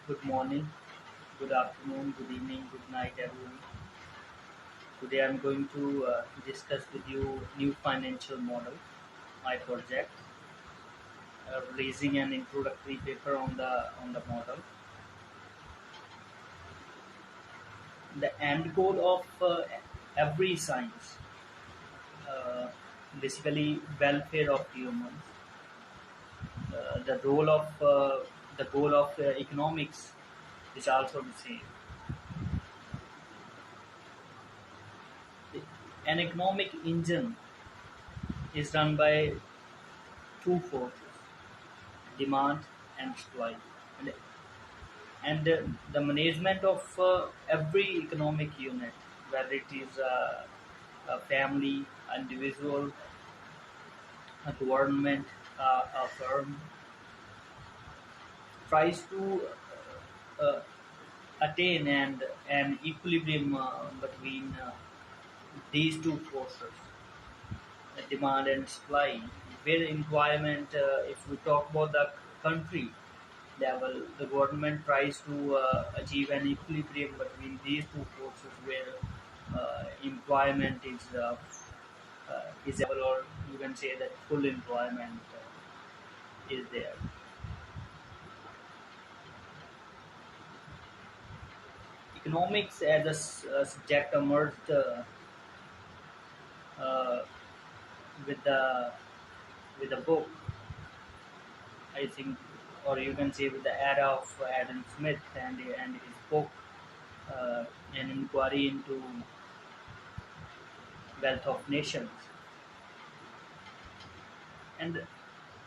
Good morning, good afternoon, good evening, good night, everyone. Today I'm going to discuss with you new financial model, my project, releasing an introductory paper on the model. The end goal of every science, uh, basically welfare of humans. The role of the goal of economics is also the same. An economic engine is run by two forces: demand and supply. And, and the management of every economic unit, whether it is a family, individual, a government, a firm, tries to uh, attain an equilibrium between these two forces, demand and supply. Where employment, if we talk about the country level, the government tries to achieve an equilibrium between these two forces where employment is able, or you can say that full employment is there. Economics as a subject emerged uh, with the book, I think, or you can say with the era of Adam Smith and his book, an inquiry into wealth of nations. And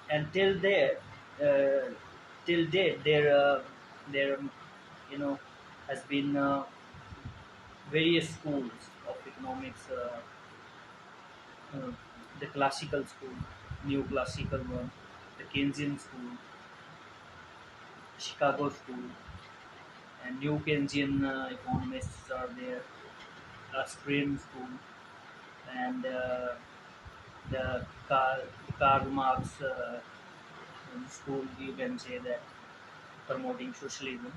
until there, uh, till date, there you know has been various schools of economics. Uh, the classical school, new classical one, the Keynesian school, Chicago school, and new Keynesian economists are there. Austrian school, and the Karl Marx school, you can say that, promoting socialism.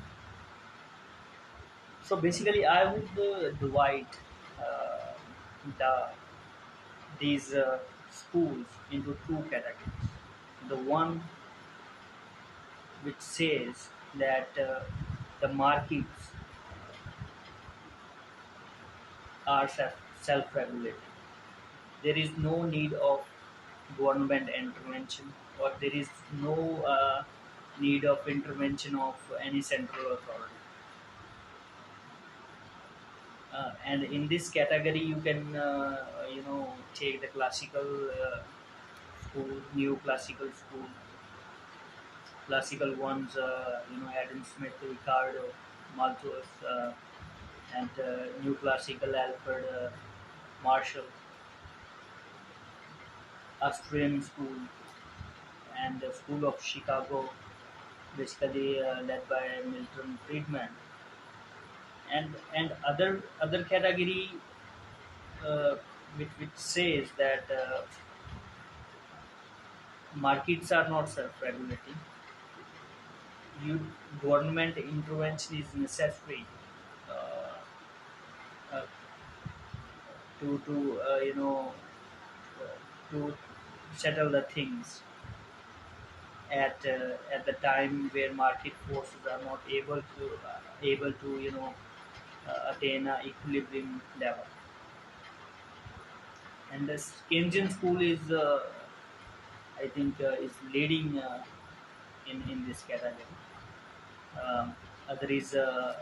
So basically, I would divide uh, the these schools into two categories. The one which says that the markets are self-regulating. There is no need of government intervention, or there is no need of intervention of any central authority. And in this category, you can take the classical school, new classical school, classical ones, Adam Smith, Ricardo, Malthus, and new classical Alfred Marshall, Austrian school, and the School of Chicago, basically led by Milton Friedman, and other category uh, which says that markets are not self-regulating. You Government intervention is necessary uh, uh, to to settle the things at the time where market forces are not able to attain a equilibrium level. And the Keynesian school is, I think, is leading in this category. There is the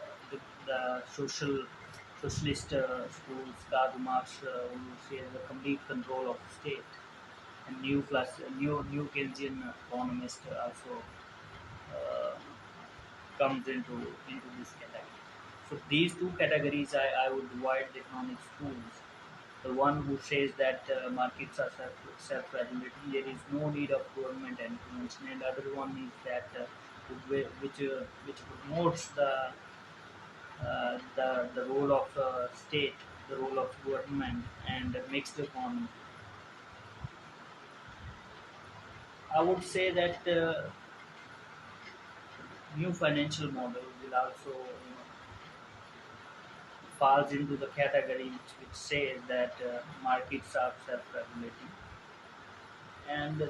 socialist schools, Karl Marx, who says the complete control of the state, and new Keynesian economist also uh, comes into this category. So these two categories, I would divide the economic schools. The one who says that markets are self-regulating, there is no need of government intervention, and the other one is that which promotes the role of state, the role of government, and mixed economy. I would say that new financial model will also falls into the category which says that markets are self-regulating, and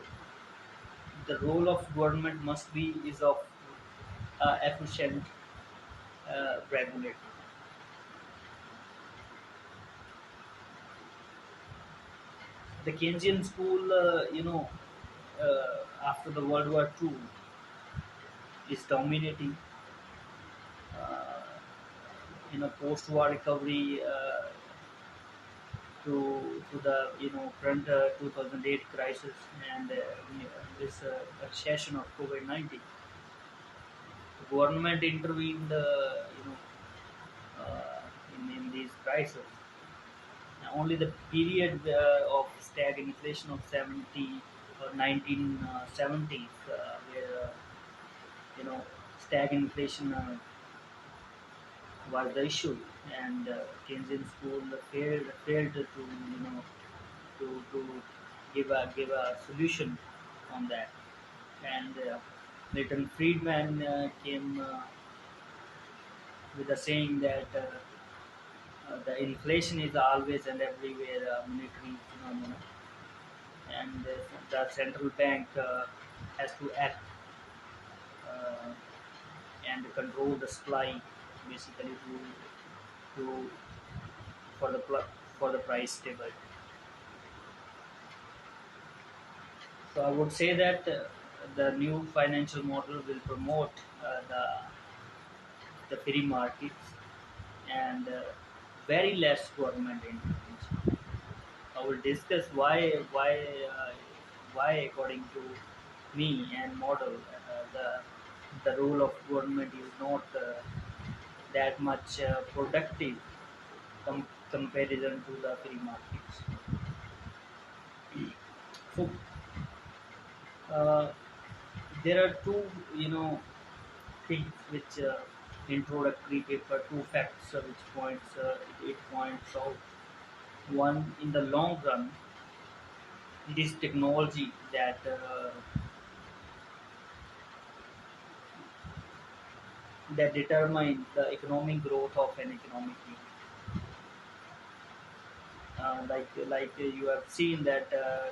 the role of government must be is of efficient regulator. The Keynesian school, after the World War II, is dominating uh, in a post-war recovery to the current 2008 crisis and this recession of COVID-19. The government intervened, in these crises. Only the period of stagflation of 70 or 1970s, where stagflation was the issue, and Keynesian school failed to to give a solution on that. And Milton Friedman came with the saying that the inflation is always and everywhere a monetary phenomenon, and the central bank has to act uh, and control the supply, basically to for the for the price stability. So I would say that the new financial model will promote the free markets and very less government intervention. I will discuss uh, why according to me and model the role of government is not that much productive comparison to the free markets. So uh, there are two things which introductory paper, two facts which points it points out. One, in the long run, it is technology that determine the economic growth of an economic unit. Like you have seen that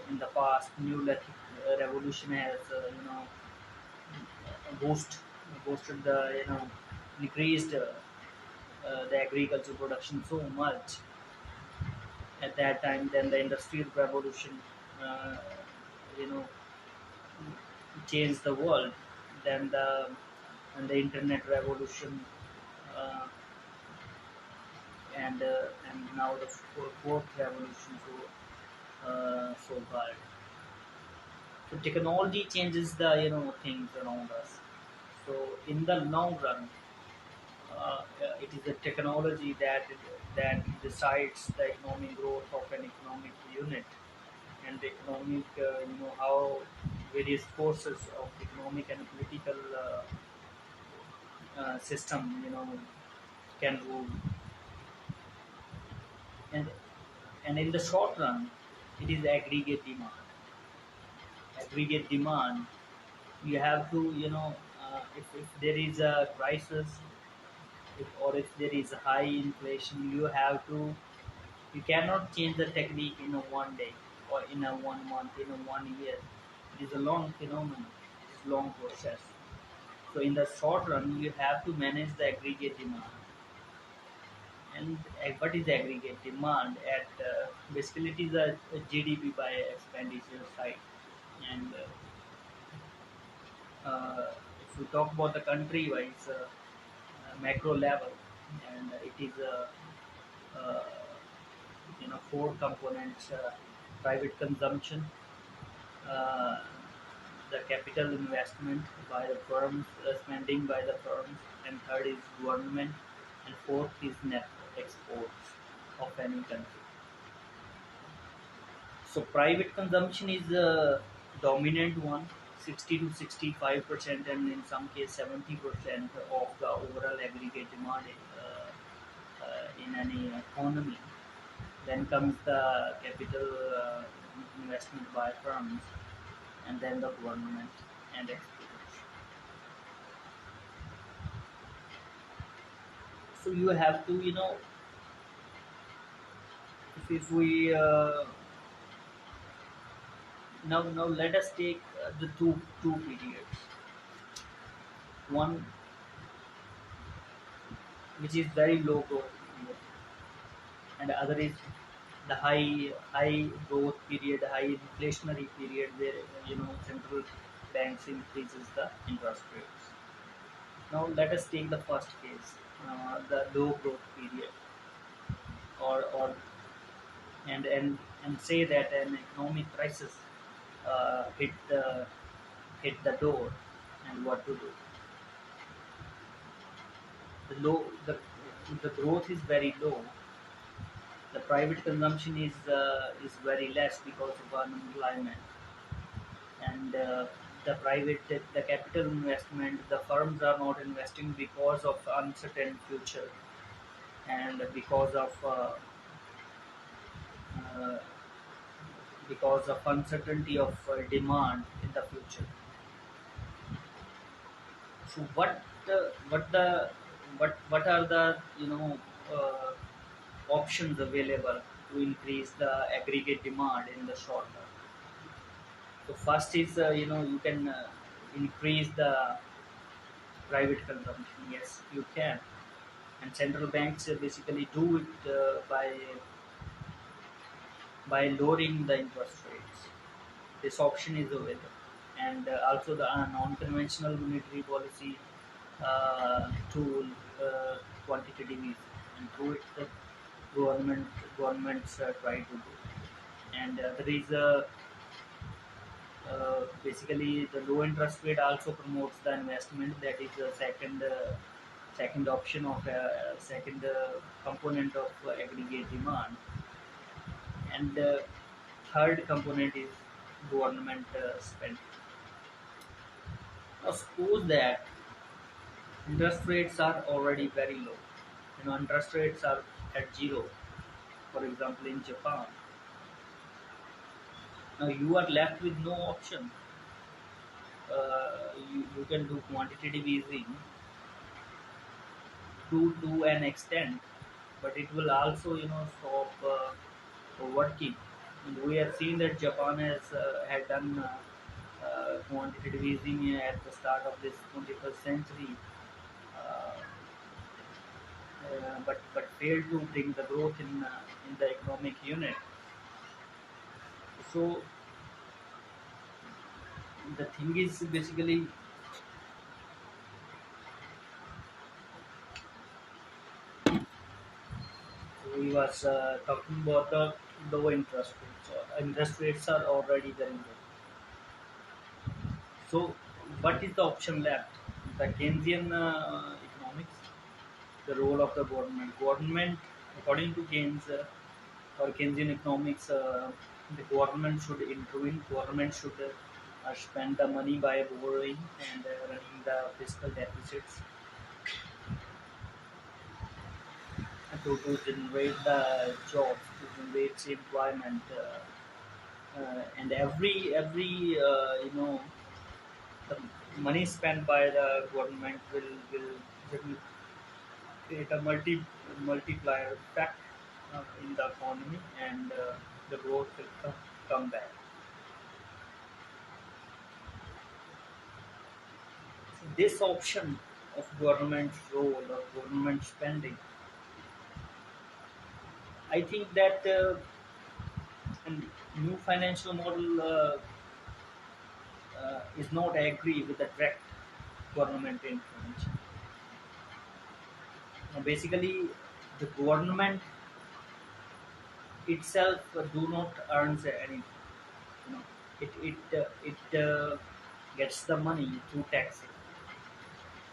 in the past, Neolithic revolution has boost boosted the increased the agriculture production so much at that time. Then the industrial revolution, uh, you know, changed the world. Then the internet revolution, uh, and now the fourth revolution, so called. So technology changes the things around us. So in the long run, it is the technology that decides the economic growth of an economic unit, and the economic how various forces of economic and political system can rule. And and in the short run, it is aggregate demand. You have to if there is a crisis, if there is a high inflation, you cannot change the technique in a one day or in a 1 month, in a 1 year. It is a long phenomenon. It is long process. So in the short run, you have to manage the aggregate demand. And what is aggregate demand? At basically it is a GDP by expenditure side. And if we talk about the country wise macro level, and it is uh, four components: private consumption, uh, the capital investment by the firms, spending by the firms, and third is government, and fourth is net exports of any country. So private consumption is the dominant one, 60 to 65%, and in some case 70% of the overall aggregate demand in any economy. Then comes the capital investment by firms, and then the government and exports. So you have to, if we now let us take the two periods. One which is very low growth period, and the other is the high growth period, high inflationary period, where central banks increases the interest rates. Now let us take the first case, the low growth period, or and say that an economic crisis hit the door, and what to do. The growth is very low. The private consumption is very less because of unemployment, and the capital investment, the firms are not investing because of uncertain future, and uh, because of uncertainty of demand in the future. So what are the uh, options available to increase the aggregate demand in the short term? So first is, you can increase the private consumption. Yes, you can, and central banks basically do it by lowering the interest rates. This option is available, and also the non-conventional monetary policy tool, quantitative easing, and through it the governments try to do. And there is a basically the low interest rate also promotes the investment. That is the second option of second component of aggregate demand, and the third component is government spending. Now suppose that interest rates are already very low. Interest rates are at zero. For example, in Japan, now you are left with no option. You can do quantitative easing to an extent, but it will also stop working. And we have seen that Japan had done quantitative easing at the start of this 21st century, uh, but failed to bring the growth in the economic unit. So the thing is basically, we was talking about the low interest rates. Interest rates are already very low. So what is the option left? The Keynesian economics, the role of the government. Government, according to Keynes or Keynesian economics, the government should intervene. Government should spend the money by borrowing and running the fiscal deficits to generate the jobs, to generate employment, and every the money spent by the government will create a multiplier effect in the economy, and the growth will come back. So this option of government role or government spending, I think that a new financial model is not agree with the direct government intervention. Basically, the government itself do not earns anything. You know, it gets the money through taxes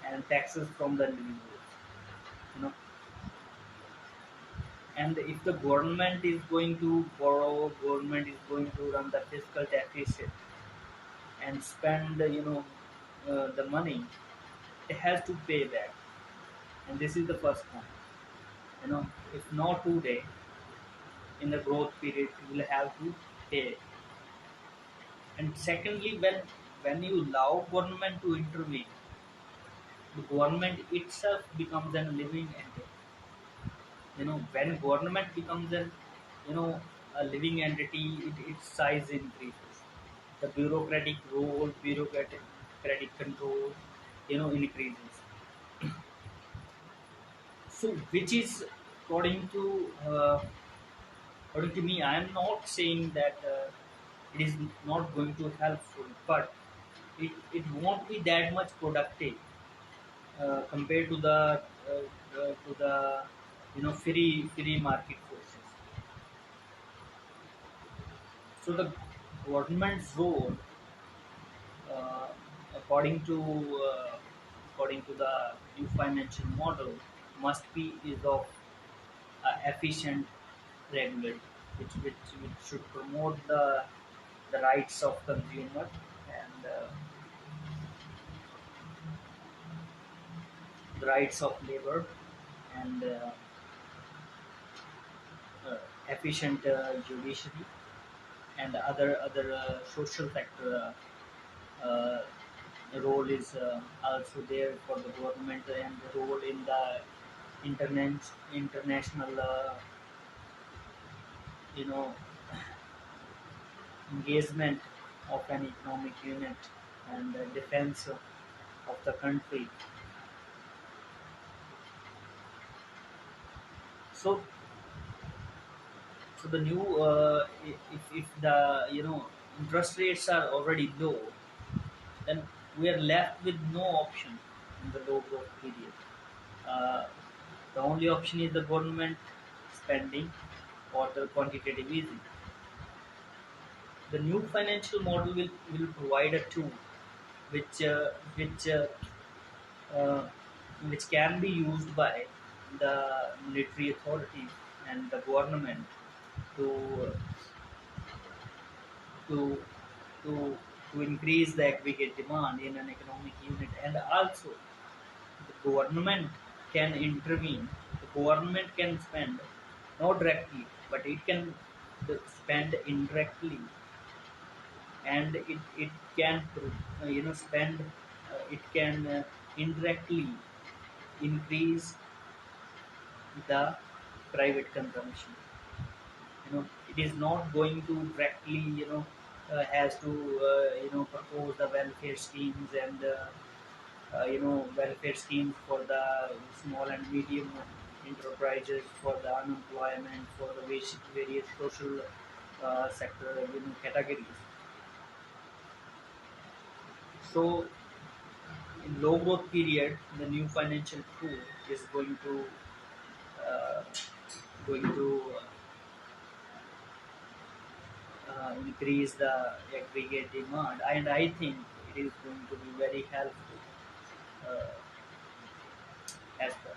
and taxes from the individuals. You know, and if the government is going to borrow, government is going to run the fiscal deficit and spend the money, it has to pay back, and this is the first point. If not today, in the growth period, you will have to pay. And secondly, when you allow government to intervene, the government itself becomes a living entity. When government becomes an you know a living entity, its size increases. The bureaucratic role, bureaucratic control, increases. So, which is according to me, I am not saying that it is not going to helpful, but it won't be that much productive compared to the free market forces. So the government's role, uh, according to according to the new financial model, must be is of efficient regulation, which should promote the rights of consumer and the rights of labor and uh, efficient judiciary and other social sector uh, role is also there for the government, and the role in the international you know engagement of an economic unit and defense of the country. So the new if the interest rates are already low, then we are left with no option in the low growth period. Uh, the only option is the government spending or the quantitative easing. The new financial model will provide a tool which uh, which uh, uh, which can be used by the military authorities and the government to to to to increase the aggregate demand in an economic unit, and also the government can intervene. The government can spend not directly, but it can spend indirectly, and it can spend it can indirectly increase the private consumption. It is not going to directly has to propose the welfare schemes and welfare schemes for the small and medium enterprises, for the unemployment, for the various social sector categories. So in low growth period, the new financial tool is uh, going to increase the aggregate demand, and I think it is going to be very helpful uh, as well.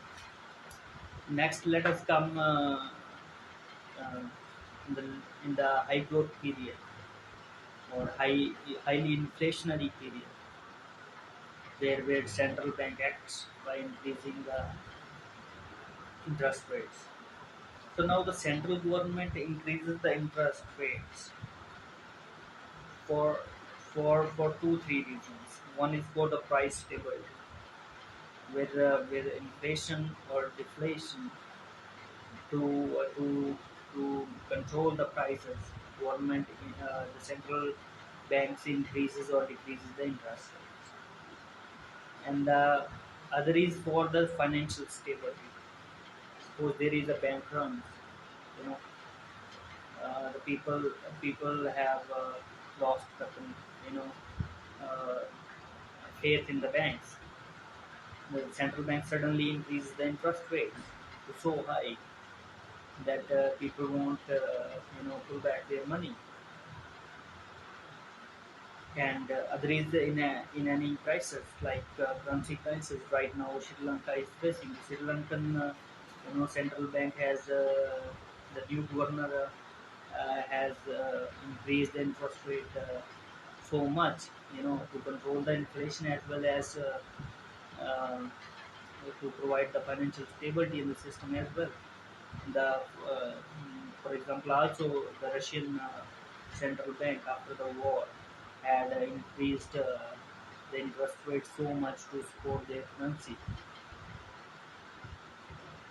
Next, let us come uh, in the in the high growth period or highly inflationary period, where central bank acts by increasing the interest rates. So now the central government increases the interest rates for two three reasons. One is for the price stability, where inflation or deflation to control the prices, government the central banks increases or decreases the interest rates, and the other is for the financial stability. Suppose there is a bank runs, you know, the people have lost the you know uh, faith in the banks. The central bank suddenly increases the interest rates to so high that people won't pull back their money. And other is in any crisis like currency crisis right now Sri Lanka is facing. Sri Lankan central bank has the new governor has increased the interest rate so much, to control the inflation as well as uh, to provide the financial stability in the system as well. For example, also the Russian central bank after the war had increased the interest rate so much to support their currency.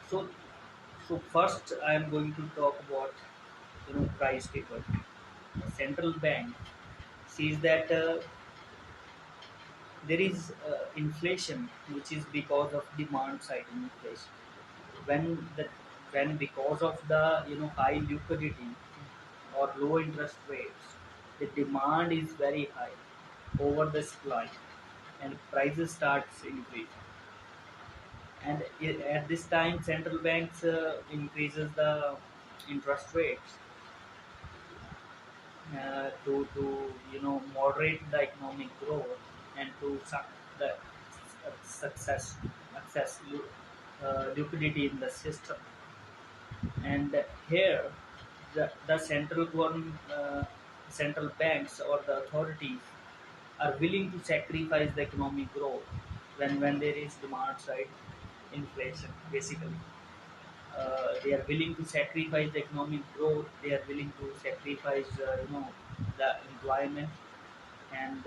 So, So first, I am going to talk about price stability. The central bank sees that there is inflation, which is because of demand side inflation. When the when because of the high liquidity or low interest rates, the demand is very high over the supply, and prices starts increasing. And at this time, central banks increases the interest rates to moderate the economic growth and to the success access liquidity in the system. And here, the central government, central banks or the authorities are willing to sacrifice the economic growth when there is demand side inflation. Basically, they are willing to sacrifice the economic growth. They are willing to sacrifice, the employment, and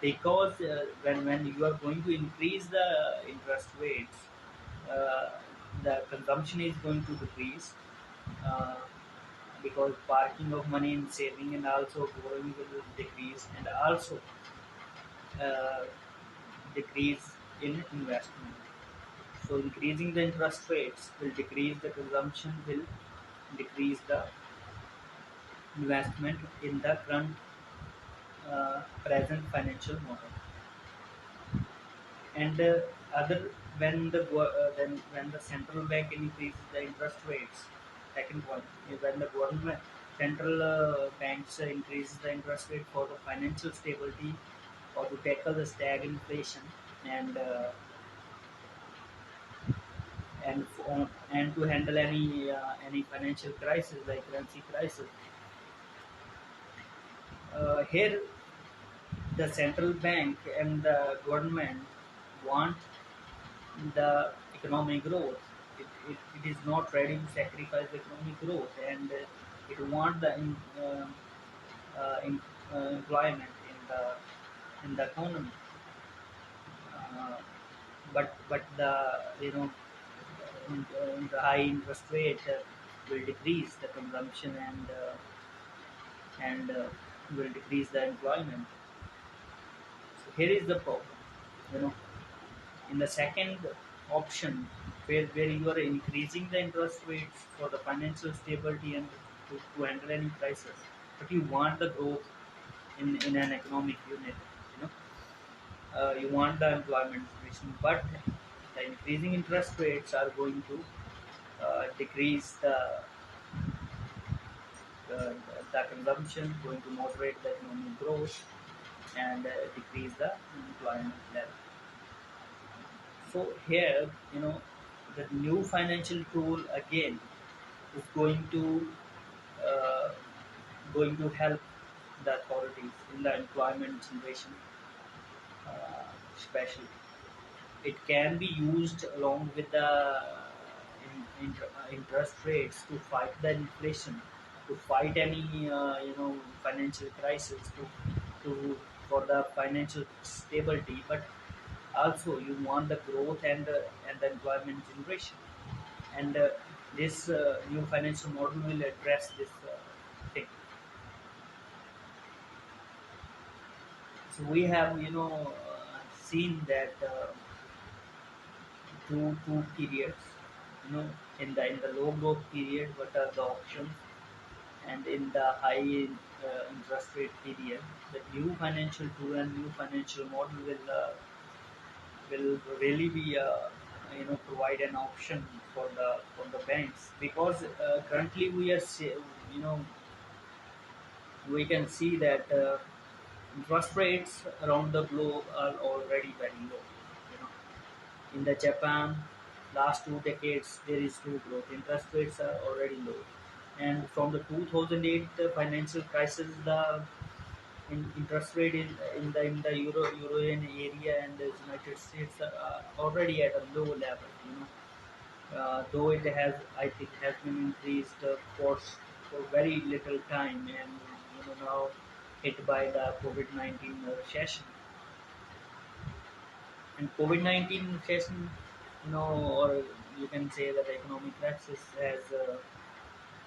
because when you are going to increase the interest rates, uh, the consumption is going to decrease, uh, because parking of money in saving and also borrowing will decrease, and also uh, decrease in investment. So increasing the interest rates will decrease the consumption, will decrease the investment in the current present financial model. And other when the central bank increases the interest rates. Second point, when the government central banks increases the interest rate for the financial stability or to tackle the stagflation, and and to handle any financial crisis like currency crisis. Here, the central bank and the government want the economic growth. It is not ready to sacrifice the economic growth, and it want the in, employment in the economy. Uh, but the the high interest rate will decrease the consumption, and will decrease the employment. So here is the problem. You know, in the second option, where you are increasing the interest rates for the financial stability and to handle any crisis, but you want the growth in an economic unit. You know, you want the employment situation, but the increasing interest rates are going to decrease the, the consumption, going to moderate the economic growth, and decrease the employment level. So here, the new financial tool again is uh, going to help the authorities in the employment generation, especially. It can be used along with the interest rates to fight the inflation, to fight any financial crisis, to for the financial stability. But also you want the growth and the employment generation, and this new financial model will address this thing. So we have seen that two periods. In the low growth period, what are the options, and in the high interest rate period, the new financial tool and new financial model will really be provide an option for the banks, because currently you know we can see that interest rates around the globe are already very low. In the Japan, last 2 decades, there is no growth. Interest rates are already low. And from the 2008 financial crisis, the interest rate in the European area and the United States are already at a low level. Though it has, I think, has been increased for very little time, and now hit by the COVID-19 recession. And COVID-19 recession or you can say that the economic crisis has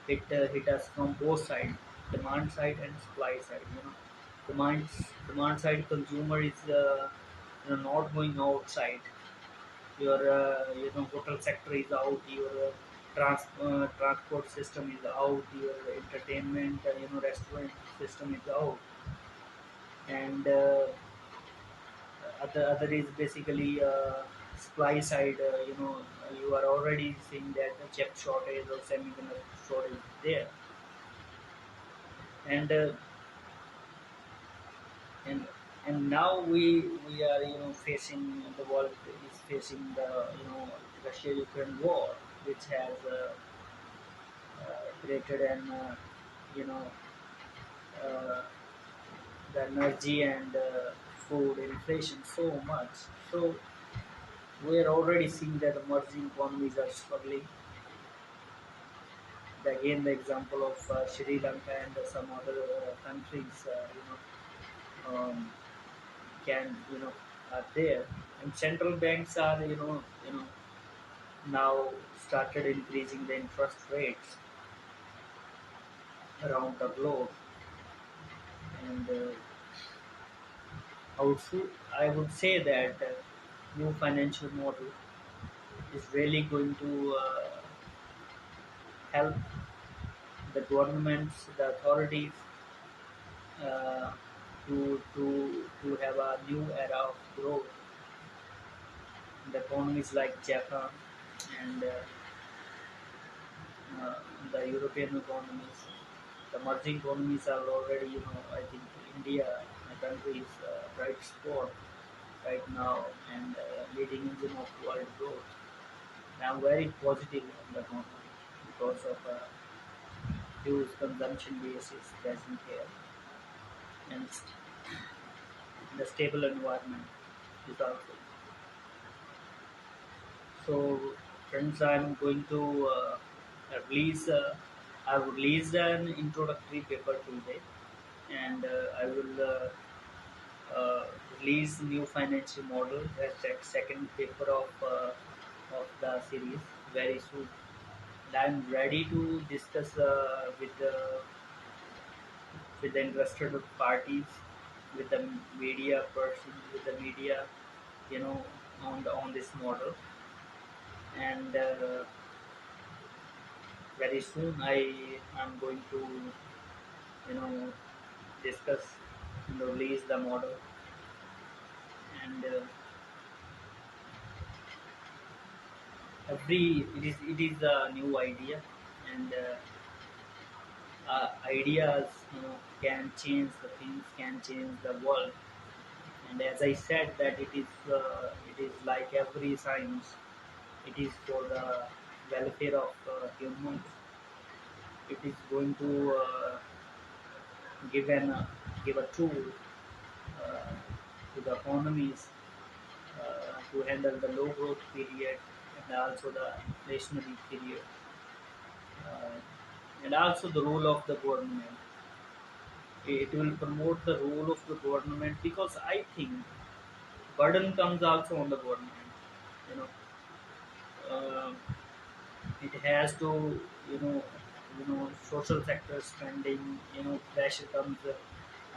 hit us from both sides, demand side and supply side. Demand side consumer is not going outside. Your hotel sector is out. Your transport system is out. Your entertainment restaurant system is out, and other is basically supply side. You are already seeing that the chip shortage or semiconductor shortage is there, and and and now we are facing, the world is facing the Russia-Ukraine war, which has created an you know uh, the energy and food inflation so much. So we are already seeing that emerging economies are struggling. Again, the example of Sri Lanka and some other countries, can are there, and central banks are now started increasing the interest rates around the globe, and also I would say that new financial model is really going to help the governments, the authorities, uh, to have a new era of growth in the economies like Japan and uh, the European economies. The emerging economies are already, I think India, my country, is bright spot right now and leading engine of world growth. And I'm very positive on the economy because of huge consumption basis present here, and the stable environment is also. So, friends, I'm going to release. I've released an introductory paper today, and I will uh, release new financial model. That's the second paper of the series very soon. And I'm ready to discuss with the interested parties, with the media person, with the media, on this model, and very soon am going to you know discuss and release the model, and it is a new idea, and ideas can change the things, can change the world. And as I said that it is like every science, it is for the welfare of humans. It is going to give a tool uh, to the economies to handle the low growth period and also the inflationary period, uh, and also the role of the government. It will promote the role of the government because I think burden comes also on the government. You know, uh, it has to social sector spending. Pressure comes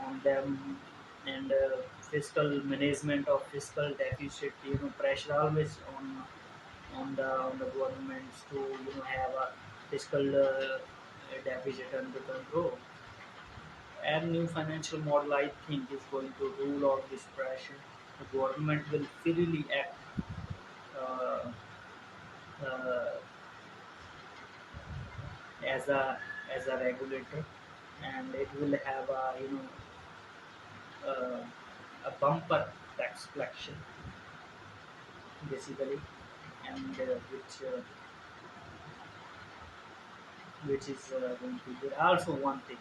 on them, and fiscal management of fiscal deficit. Pressure always on the governments to have a fiscal deficit under control. And new financial model, I think, is going to rule out this pressure. The government will freely act uh, uh, as a regulator, and it will have uh, a bumper tax collection basically, and which is going to be also one thing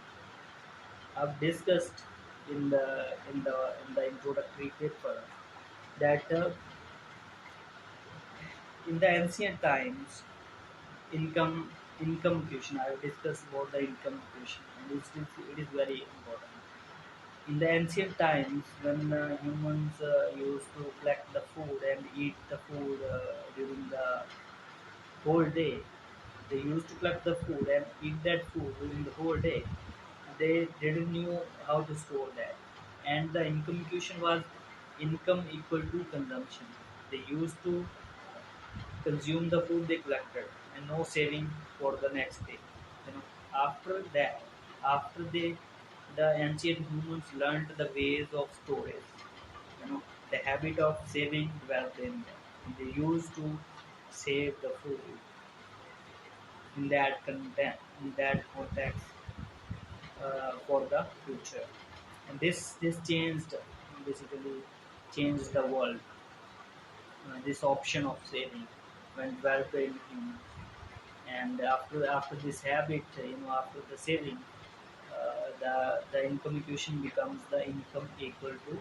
I've discussed in the introductory paper, that in the ancient times, income income question, I have discussed about the income question, and it is very important. In the ancient times, when humans used to collect the food and eat the food during the whole day, they used to collect the food and eat that food during the whole day. They didn't knew how to store that, and the income equation was income equal to consumption. They used to consume the food they collected and no saving for the next day. You know, after that, after the ancient humans learned the ways of storage. You know, the habit of saving developed in them. They used to save the food in that content, in that context for the future. And this changed basically changed the world. This option of saving when developed in humans. And after this habit, after the saving, the income equation becomes the income equal to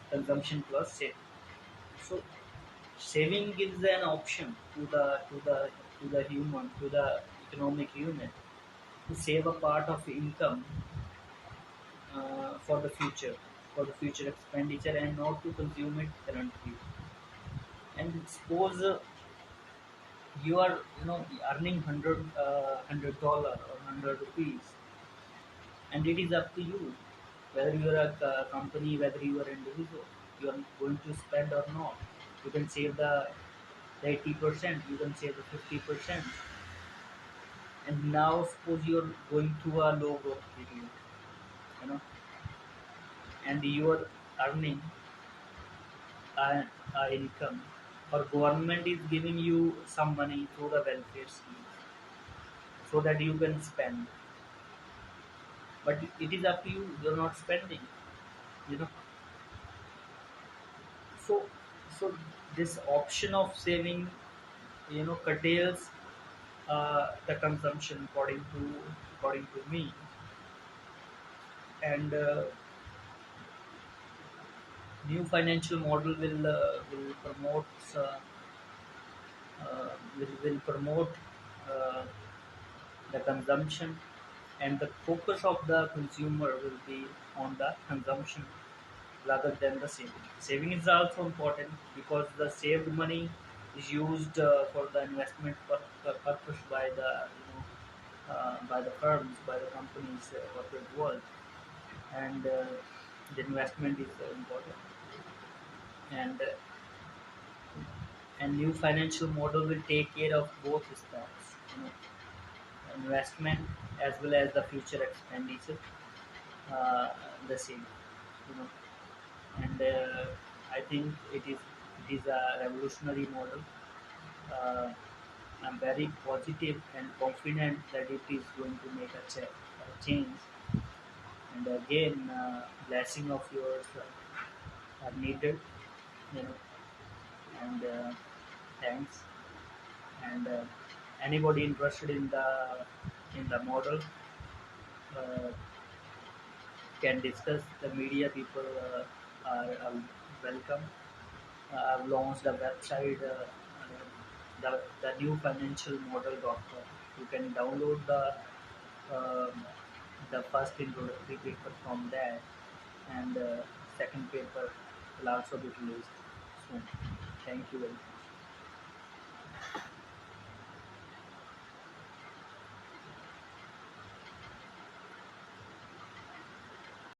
consumption plus saving. So saving gives an option to the human, to the economic unit, to save a part of income for the future expenditure, and not to consume it currently. And suppose you are earning $100 or $100, and it is up to you whether you are a company, whether you are individual, you are going to spend or not. You can save the 80%, you can save the 50%. And now suppose you are going through a low growth period, you know and you are earning a income, or government is giving you some money through the welfare schemes so that you can spend. But it is up to you, you're not spending, you know so so this option of saving curtails the consumption, according to me. And new financial model will promote will promote uh, the consumption, and the focus of the consumer will be on the consumption rather than the saving. Saving is also important because the saved money is used for the investment purpose by the firms, by the companies, corporate world. And the investment is important. And new financial model will take care of both aspects, investment as well as the future expenditure, uh, the same. You know, and I think it is a revolutionary model. Uh, I'm very positive and confident that it is going to make a change. And again, blessing of yours are needed, you know. And thanks. And anybody interested in the model uh, can discuss. The media people are welcome. I've launched a website, the new financial model.com. You can download the first introductory paper from there, and second paper will also be released soon. Thank you very much.